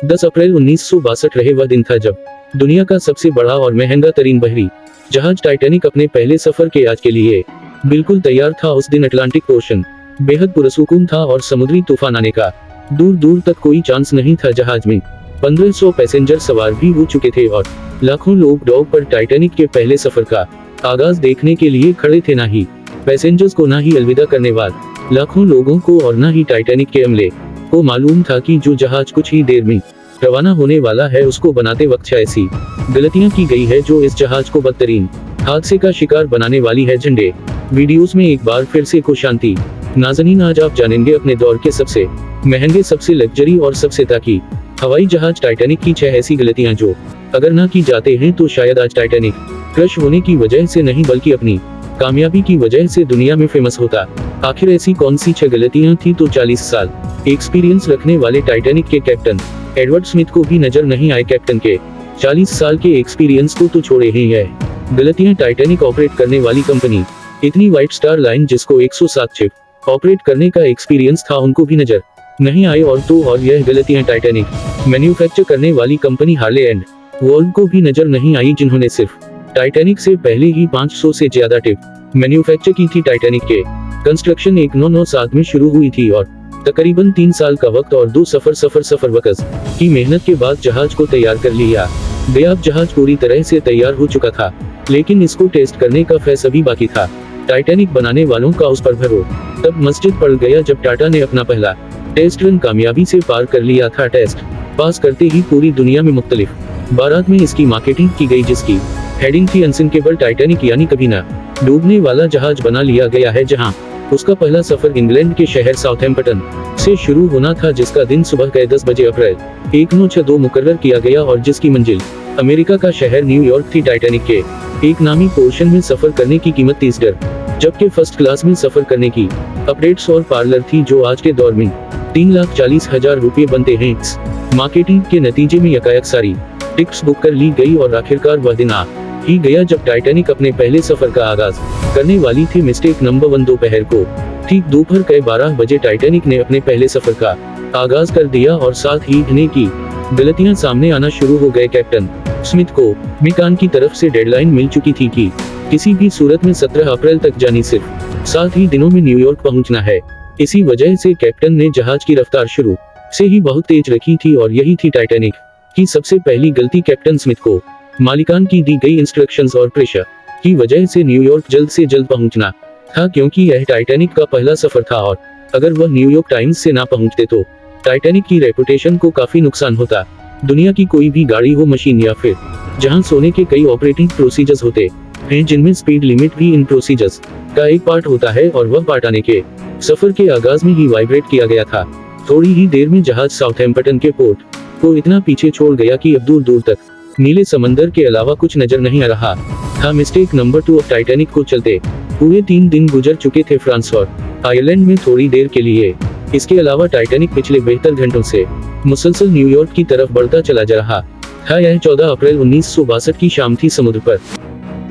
10 अप्रैल 1962 रहे वह दिन था जब दुनिया का सबसे बड़ा और महंगा तरीन बहरी जहाज टाइटैनिक अपने पहले सफर के आज के लिए बिल्कुल तैयार था। उस दिन अटलांटिक ओशन बेहद पुरसुकून था और समुद्री तूफान आने का दूर दूर तक कोई चांस नहीं था। जहाज में 1500 पैसेंजर सवार भी हो चुके थे और लाखों लोग डॉक पर टाइटैनिक के पहले सफर का आगाज देखने के लिए खड़े थे। ना ही पैसेंजर्स को, ना ही अलविदा करने वाले लाखों लोगों को और ना ही टाइटैनिक के अमले को मालूम था कि जो जहाज कुछ ही देर में रवाना होने वाला है उसको बनाते वक्त ऐसी गलतियां की गई है जो इस जहाज को बदतरीन हादसे का शिकार बनाने वाली है। झंडे वीडियोस में एक बार फिर से को शांति नाज़रीन, आज आप जानेंगे अपने दौर के सबसे महंगे, सबसे लग्जरी और सबसे ताकि हवाई जहाज टाइटैनिक की 6 ऐसी गलतियां जो अगर ना की जाते हैं तो शायद आज टाइटैनिक क्रश होने की वजह से नहीं बल्कि अपनी कामयाबी की वजह से दुनिया में फेमस होता। आखिर ऐसी कौन सी 6 गलतियां थी? तो 40 साल एक्सपीरियंस रखने वाले टाइटैनिक के कैप्टन एडवर्ड स्मिथ को भी नजर नहीं आए। कैप्टन के 40 साल के एक्सपीरियंस को तो छोड़े ही यह गलतियां टाइटैनिक ऑपरेट करने वाली कंपनी इतनी व्हाइट स्टार लाइन जिसको 107 शिप ऑपरेट करने का एक्सपीरियंस था उनको भी नजर नहीं आए। और यह गलतियां टाइटैनिक मैन्युफैक्चर करने वाली कंपनी हार्ले एंड वोल्व को भी नजर नहीं आई, जिन्होंने सिर्फ टाइटैनिक से पहले ही 500 से ज्यादा टिप मैन्युफैक्चर की थी। टाइटैनिक के कंस्ट्रक्शन 1997 में शुरू हुई थी और तकरीबन 3 साल का वक्त और 2 सफर वर्कर्स की मेहनत के बाद जहाज को तैयार कर लिया गया। अब जहाज पूरी तरह से तैयार हो चुका था, लेकिन इसको टेस्ट करने का फैसला भी बाकी था। टाइटैनिक बनाने वालों का उस पर भरोसा तब मस्जिद पड़ गया जब टाटा ने अपना पहला टेस्ट रन कामयाबी से पार कर लिया था। टेस्ट पास करते ही पूरी दुनिया में मुख्तलिफ बारात में इसकी मार्केटिंग की गई, जिसकी हेडिंग थी अनसिंकेबल टाइटैनिक, यानी कभी न डूबने वाला जहाज बना लिया गया है। जहां उसका पहला सफर इंग्लैंड के शहर साउथहैम्पटन से शुरू होना था, जिसका दिन सुबह के 10 बजे अप्रैल 1962 मुकर्रर किया गया और जिसकी मंजिल अमेरिका का शहर न्यूयॉर्क थी। टाइटैनिक के एक नामी पोर्शन में सफर करने की कीमत $30, जबकि फर्स्ट क्लास में सफर करने की अपडेट्स और पार्लर थी जो आज के दौर में 3,40,000 रुपये बनते हैं। मार्केटिंग के नतीजे में यकायक सारी टिकट्स बुक कर ली गई और आखिरकार वह दिन आ ही गया जब टाइटैनिक अपने पहले सफर का आगाज करने वाली थी। मिस्टेक नंबर 1 दोपहर को ठीक दोपहर के 12 बजे टाइटैनिक ने अपने पहले सफर का आगाज कर दिया और साथ ही घने की गलतियां सामने आना शुरू हो गए। कैप्टन स्मिथ को मिकान की तरफ से डेडलाइन मिल चुकी थी कि किसी भी सूरत में 17 अप्रैल तक जानी सिर्फ 7 ही दिनों में न्यूयॉर्क पहुंचना है। इसी वजह से कैप्टन ने जहाज की रफ्तार शुरू से ही बहुत तेज रखी थी और यही थी टाइटैनिक की सबसे पहली गलती। कैप्टन स्मिथ को मालिकान की दी गई इंस्ट्रक्शंस और प्रेशर की वजह से न्यूयॉर्क जल्द से जल्द पहुंचना था, क्योंकि यह टाइटैनिक का पहला सफर था और अगर वह न्यूयॉर्क टाइम्स से ना पहुंचते तो टाइटैनिक की रेपुटेशन को काफी नुकसान होता। दुनिया की कोई भी गाड़ी हो, मशीन या फिर जहां सोने के कई ऑपरेटिंग प्रोसीजर्स होते हैं, जिनमें स्पीड लिमिट भी इन प्रोसीजर्स का एक पार्ट होता है, और वह पार्ट आने के सफर के आगाज में ही वाइब्रेट किया गया था। थोड़ी ही देर में जहाज साउथहैम्पटन के पोर्ट को इतना पीछे छोड़ गया कि अब दूर दूर तक नीले समंदर के अलावा कुछ नजर नहीं आ रहा था। मिस्टेक नंबर 2, अब टाइटैनिक को चलते हुए 3 दिन गुजर चुके थे फ्रांस और आयरलैंड में थोड़ी देर के लिए। इसके अलावा टाइटैनिक पिछले 72 घंटों से मुसलसल न्यूयॉर्क की तरफ बढ़ता चला जा रहा था। यह 14 अप्रैल 1962 की शाम थी। समुद्र पर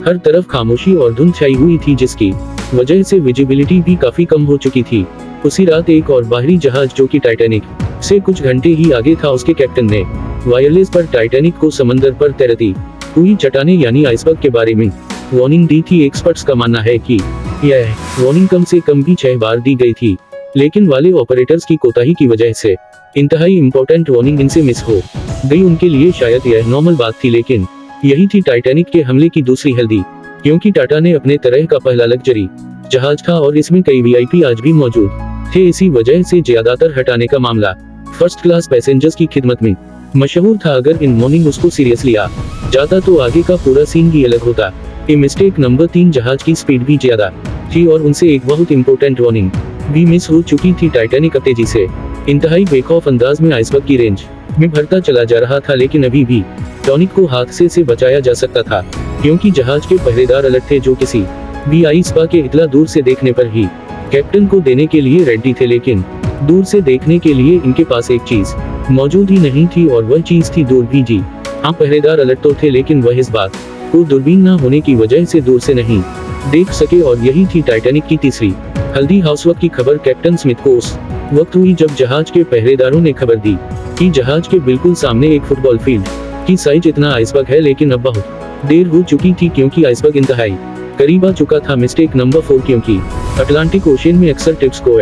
हर तरफ खामोशी और धुंध छाई हुई थी, जिसकी वजह से विजिबिलिटी भी काफी कम हो चुकी थी। उसी रात एक और बाहरी जहाज जो कि टाइटैनिक से कुछ घंटे ही आगे था, उसके कैप्टन ने वायरलेस पर टाइटैनिक को समंदर पर तैरती हुई चट्टानें यानी आइसबर्ग के बारे में वार्निंग दी थी। एक्सपर्ट्स का मानना है कि यह वार्निंग कम से कम भी 6 बार दी गई थी, लेकिन वाले ऑपरेटर्स की कोताही की वजह से इंतहाई इंपॉर्टेंट वार्निंग इनसे मिस हो गई। उनके लिए शायद यह नॉर्मल बात थी, लेकिन यही थी टाइटैनिक के हमले की दूसरी हल्दी, क्योंकि टाटा ने अपने तरह का पहला लग्जरी जहाज था और इसमें कई वीआईपी आज भी मौजूद थे। इसी वजह से ज्यादातर हटाने का मामला फर्स्ट क्लास पैसेंजर्स की खिदमत में मशहूर था। अगर इन मॉर्निंग उसको सीरियस लिया जाता तो आगे का पूरा सीन ही अलग होता। ये मिस्टेक नंबर 3, जहाज की स्पीड भी ज्यादा थी और उनसे एक बहुत इंपॉर्टेंट वार्निंग भी मिस हो चुकी थी। टाइटैनिक अब तेजी से इंतहाई बेखौफ अंदाज में आइसबर्ग की रेंज में भरता चला जा रहा था, लेकिन अभी भी टॉनिक को हादसे से बचाया जा सकता था, क्योंकि जहाज के पहरेदार अलर्ट थे जो किसी भी आइसबर्ग के इतना दूर से देखने पर ही कैप्टन को देने के लिए रेडी थे। लेकिन दूर से देखने के लिए इनके पास एक चीज मौजूद ही नहीं थी और वह चीज थी दूरबीन। जी हाँ, पहरेदार अलर्ट तो थे, लेकिन वह इस बात को दूरबीन न होने की वजह से दूर से नहीं देख सके, और यही थी टाइटैनिक की तीसरी हल्दी। हाउसवर्क की खबर कैप्टन स्मिथ को उस वक्त हुई जब जहाज के पहरेदारों ने खबर दी कि जहाज के बिल्कुल सामने एक फुटबॉल फील्ड की साइज इतना आइसबर्ग है, लेकिन अब बहुत देर हो चुकी थी क्योंकि आइसबर्ग इंतहाई करीब आ चुका था। मिस्टेक नंबर 4, क्योंकि अटलांटिक ओशियन में अक्सर टिप्स को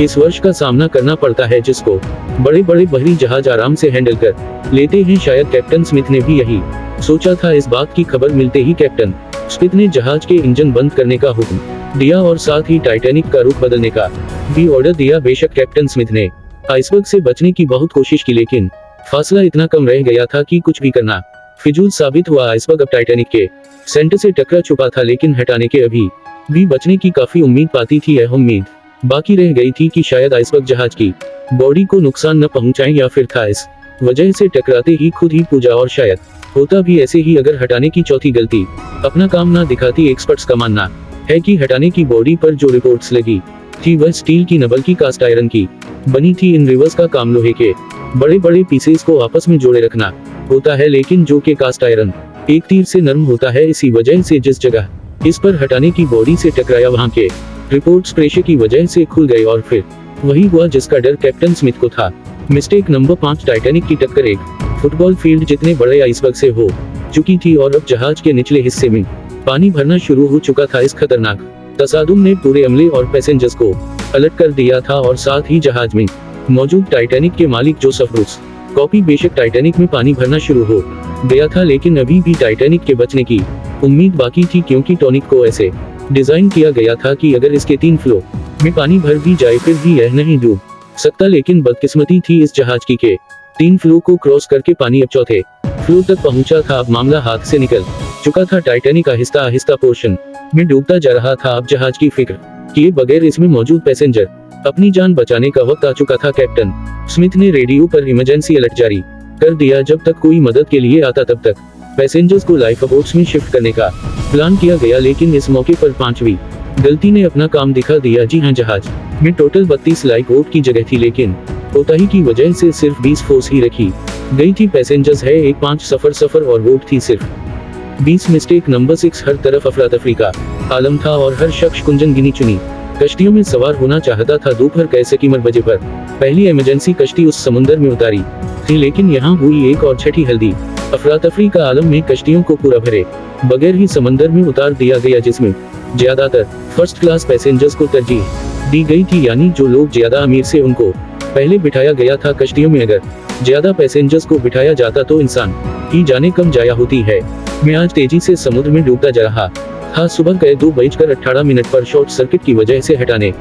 इस वर्ष का सामना करना पड़ता है, जिसको बड़े बड़े बहरी जहाज आराम से हैंडल कर लेते हैं। शायद कैप्टन स्मिथ ने भी यही सोचा था। इस बात की खबर मिलते ही कैप्टन स्मिथ ने जहाज के इंजन बंद करने का हुक्म दिया और साथ ही टाइटैनिक का रुख बदलने का भी ऑर्डर दिया। बेशक कैप्टन स्मिथ ने आइसबर्ग से बचने की बहुत कोशिश की, लेकिन फासला इतना कम रह गया था कि कुछ भी करना फिजूल साबित हुआ। आइसबर्ग अब टाइटैनिक के सेंटर से टकरा चुका था, लेकिन हटाने के अभी भी बचने की काफी उम्मीद पाती थी। यह उम्मीद बाकी रह गई थी कि शायद आइसबर्ग जहाज की बॉडी को नुकसान न पहुंचाए, या फिर था इस वजह से टकराते ही खुद ही पूजा। और शायद होता भी ऐसे ही अगर हटाने की चौथी गलती अपना काम ना दिखाती। एक्सपर्ट्स का मानना है कि हटाने की बॉडी पर जो रिपोर्ट्स लगी थी वह स्टील की न बल्कि कास्ट आयरन की बनी थी। इन रिवर्स का काम लोहे के बड़े बड़े पीसेस को आपस में जोड़े रखना होता है, लेकिन जो के कास्ट आयरन एक तीर से नरम होता है। इसी वजह से जिस जगह इस पर हटाने की बॉडी से टकराया वहां के रिपोर्ट्स प्रेशर की वजह से खुल गए, और फिर वही हुआ जिसका डर कैप्टन स्मिथ को था। मिस्टेक नंबर 5, टाइटैनिक की टक्कर एक फुटबॉल फील्ड जितने बड़े आइसबर्ग से हो चुकी थी, और अब जहाज के निचले हिस्से में पानी भरना शुरू हो चुका था। इस खतरनाक तसादुम ने पूरे अमले और पैसेंजर्स को अलर्ट कर दिया था, और साथ ही जहाज में मौजूद टाइटैनिक के मालिक जोसेफ ब्रूस कॉपी। बेशक टाइटैनिक में पानी भरना शुरू हो गया था, लेकिन अभी भी टाइटैनिक के बचने की उम्मीद बाकी थी, क्योंकि टॉनिक को ऐसे डिजाइन किया गया था कि अगर इसके 3 फ्लो में पानी भर भी जाए फिर भी यह नहीं डूब सकता। लेकिन बदकिस्मती थी इस जहाज की के 3 फ्लो को क्रॉस करके पानी अब चौथे फ्लो तक पहुंचा था। अब मामला हाथ से निकल चुका था। टाइटैनिक आहिस्ता आहिस्ता पोर्शन में डूबता जा रहा था। अब जहाज की फिक्र किए बगैर इसमें मौजूद पैसेंजर अपनी जान बचाने का वक्त आ चुका था। कैप्टन स्मिथ ने रेडियो पर इमरजेंसी अलर्ट जारी कर दिया। जब तक कोई मदद के लिए आता तब तक पैसेंजर्स को लाइफ बोट्स में शिफ्ट करने का प्लान किया गया, लेकिन इस मौके पर 5वीं गलती ने अपना काम दिखा दिया। जी हां, जहाज में टोटल 32 लाइफ बोट की जगह थी, लेकिन कोताही की वजह से सिर्फ 20 फोर्स ही रखी गई थी। पैसेंजर्स है एक 5 सफर और वोट थी सिर्फ 20। मिस्टेक नंबर 6, हर तरफ अफरा तफरी का आलम था और हर शख्स कुंजन गिनी चुनी कश्तियों में सवार होना चाहता था। दोपहर कैसे कीमर बजे पर पहली इमरजेंसी कश्ती उस समुद्र में उतारी थी, लेकिन यहाँ हुई एक और छठी हल्दी। अफरा तफरी का आलम में कश्तियों को पूरा भरे बगैर ही समंदर में उतार दिया गया, जिसमें ज्यादातर फर्स्ट क्लास पैसेंजर्स को तरजीह दी गई थी, यानी जो लोग ज्यादा अमीर से उनको पहले बिठाया गया था। कश्तियों में अगर ज्यादा पैसेंजर्स को बिठाया जाता तो इंसान की जाने कम जाया होती है। मैं आज तेजी से समुद्र में डूबता जा रहा था। सुबह के 2:18 पर शॉर्ट सर्किट की वजह से हटाने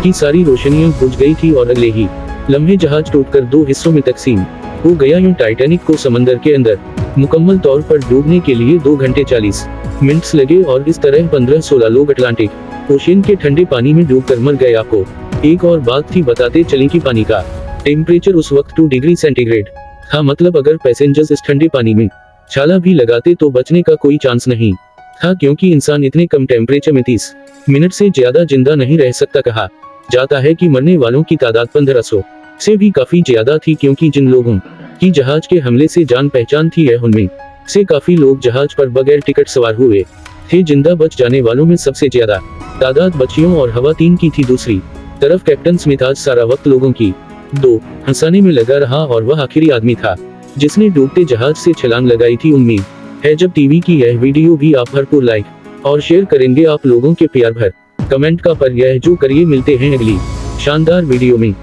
की सारी रोशनियां बुझ गई थी और अगले ही लम्हे जहाज टूटकर 2 हिस्सों में तकसीम हो गया। यूं टाइटैनिक को समंदर के अंदर मुकम्मल तौर पर डूबने के लिए 2 घंटे 40 मिनट लगे, और इस तरह 15-16 लोग अटलांटिक ओशियन के ठंडे पानी में डूबकर मर गए। आपको एक और बात थी बताते चलें कि पानी का टेम्परेचर उस वक्त 2 डिग्री सेंटीग्रेड था। मतलब अगर पैसेंजर्स इस ठंडे पानी में छाला भी लगाते तो बचने का कोई चांस नहीं था, क्योंकि इंसान इतने कम टेम्परेचर में 30 मिनट से ज्यादा जिंदा नहीं रह सकता। कहा जाता है कि मरने वालों की तादाद 1500 से भी काफी ज्यादा थी, क्योंकि जिन लोगों की जहाज के हमले से जान पहचान थी है उनमें से काफी लोग जहाज पर बगैर टिकट सवार हुए थे। जिंदा बच जाने वालों में सबसे ज्यादा तादाद बच्चियों और हवातीन की थी। दूसरी तरफ कैप्टन स्मिथ आज सारा वक्त लोगों की दो हंसाने में लगा रहा, और वह आखिरी आदमी था जिसने डूबते जहाज से छलांग लगाई थी। उम्मीद है जब टीवी की यह वीडियो भी आप भरपूर लाइक और शेयर करेंगे आप लोगों के प्यार भर कमेंट का। पर यह जो करिए, मिलते हैं अगली शानदार वीडियो में।